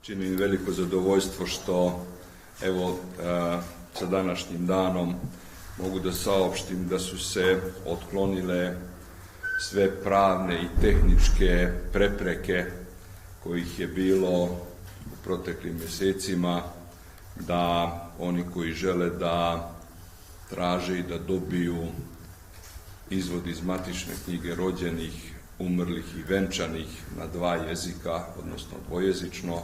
Čini mi veliko zadovoljstvo što evo sa današnjim danom mogu da saopštim da su se otklonile sve pravne i tehničke prepreke kojih je bilo u proteklim mjesecima, da oni koji žele da traže i da dobiju izvod iz matične knjige rođenih, umrlih i venčanih na dva jezika, odnosno dvojezično,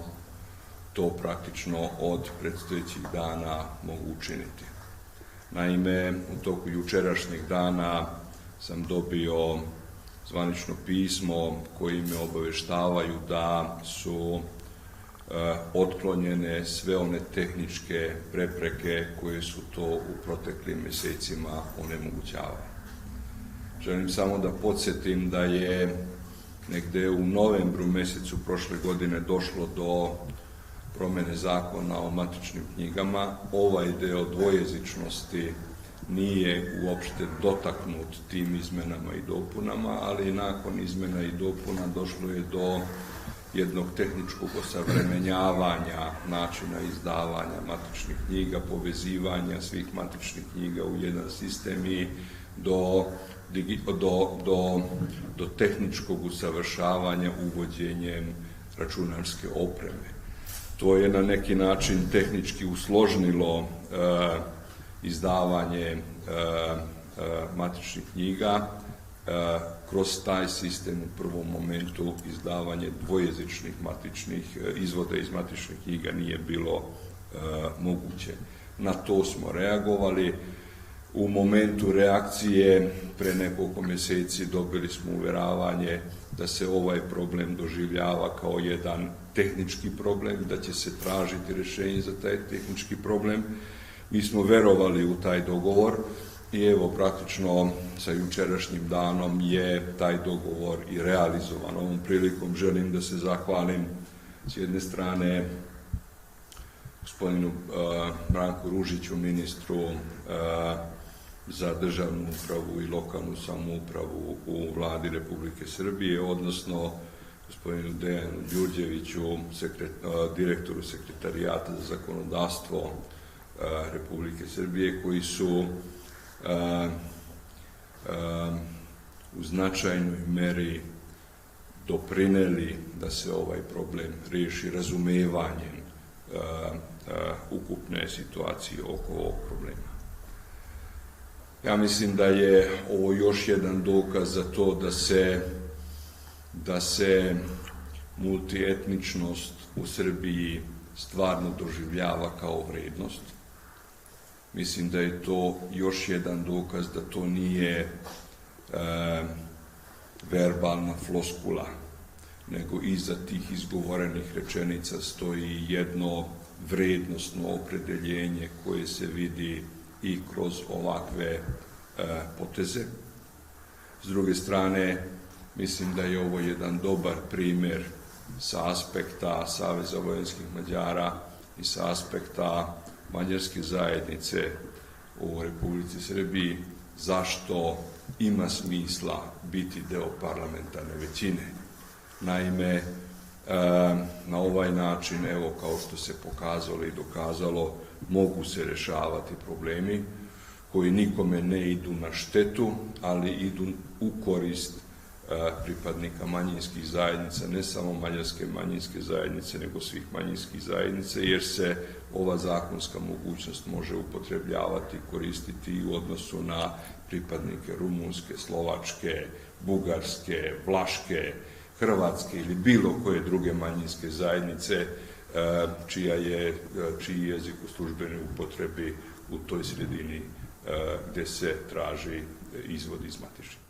to praktično od predstojećih dana mogu učiniti. Naime, u toku jučerašnjeg dana sam dobio zvanično pismo koji me obaveštavaju da su otklonjene sve one tehničke prepreke koje su to u proteklim mjesecima onemogućavale. Želim samo da podsjetim da je negde u novembru mjesecu prošle godine došlo do promjene zakona o matičnim knjigama. Ovaj deo dvojezičnosti nije uopšte dotaknut tim izmenama i dopunama, ali nakon izmena i dopuna došlo je do jednog tehničkog osavremenjavanja načina izdavanja matičnih knjiga, povezivanja svih matičnih knjiga u jedan sistem i do tehničkog usavršavanja uvođenjem računarske opreme. To je na neki način tehnički usložnilo izdavanje matičnih knjiga. Kroz taj sistem u prvom momentu izdavanje dvojezičnih matičnih izvoda iz matičnih knjiga nije bilo moguće. Na to smo reagovali. U momentu reakcije pre nekoliko mjeseci dobili smo uveravanje da se ovaj problem doživljava kao jedan tehnički problem, da će se tražiti rješenje za taj tehnički problem. Mi smo verovali u taj dogovor i evo praktično sa jučerašnjim danom je taj dogovor i realizovan. Ovom prilikom želim da se zahvalim s jedne strane gospodinu Branku Ružiću, ministru za državnu upravu i lokalnu samoupravu u Vladi Republike Srbije, odnosno gospodinu Dejanu Đurđeviću, direktoru Sekretarijata za zakonodavstvo Republike Srbije, koji su u značajnoj meri doprineli da se ovaj problem riješi razumevanjem ukupne situacije oko ovog problema. Ja mislim da je ovo još jedan dokaz za to da se multietničnost u Srbiji stvarno doživljava kao vrednost. Mislim da je to još jedan dokaz da to nije verbalna floskula, nego iza tih izgovorenih rečenica stoji jedno vrednostno opredeljenje koje se vidi i kroz ovakve poteze. S druge strane, mislim da je ovo jedan dobar primjer sa aspekta Saveza vojvođanskih Mađara i sa aspekta mađarske zajednice u Republici Srbiji, zašto ima smisla biti deo parlamentarne većine. Naime, na ovaj način, evo kao što se pokazalo i dokazalo, mogu se rješavati problemi koji nikome ne idu na štetu, ali idu u korist pripadnika manjinskih zajednica, ne samo mađarske manjinske zajednice, nego svih manjinskih zajednica, jer se ova zakonska mogućnost može upotrebljavati, koristiti i u odnosu na pripadnike rumunske, slovačke, bugarske, vlaške, hrvatske ili bilo koje druge manjinske zajednice čiji jezik u službenoj upotrebi u toj sredini gde se traži izvod iz matične.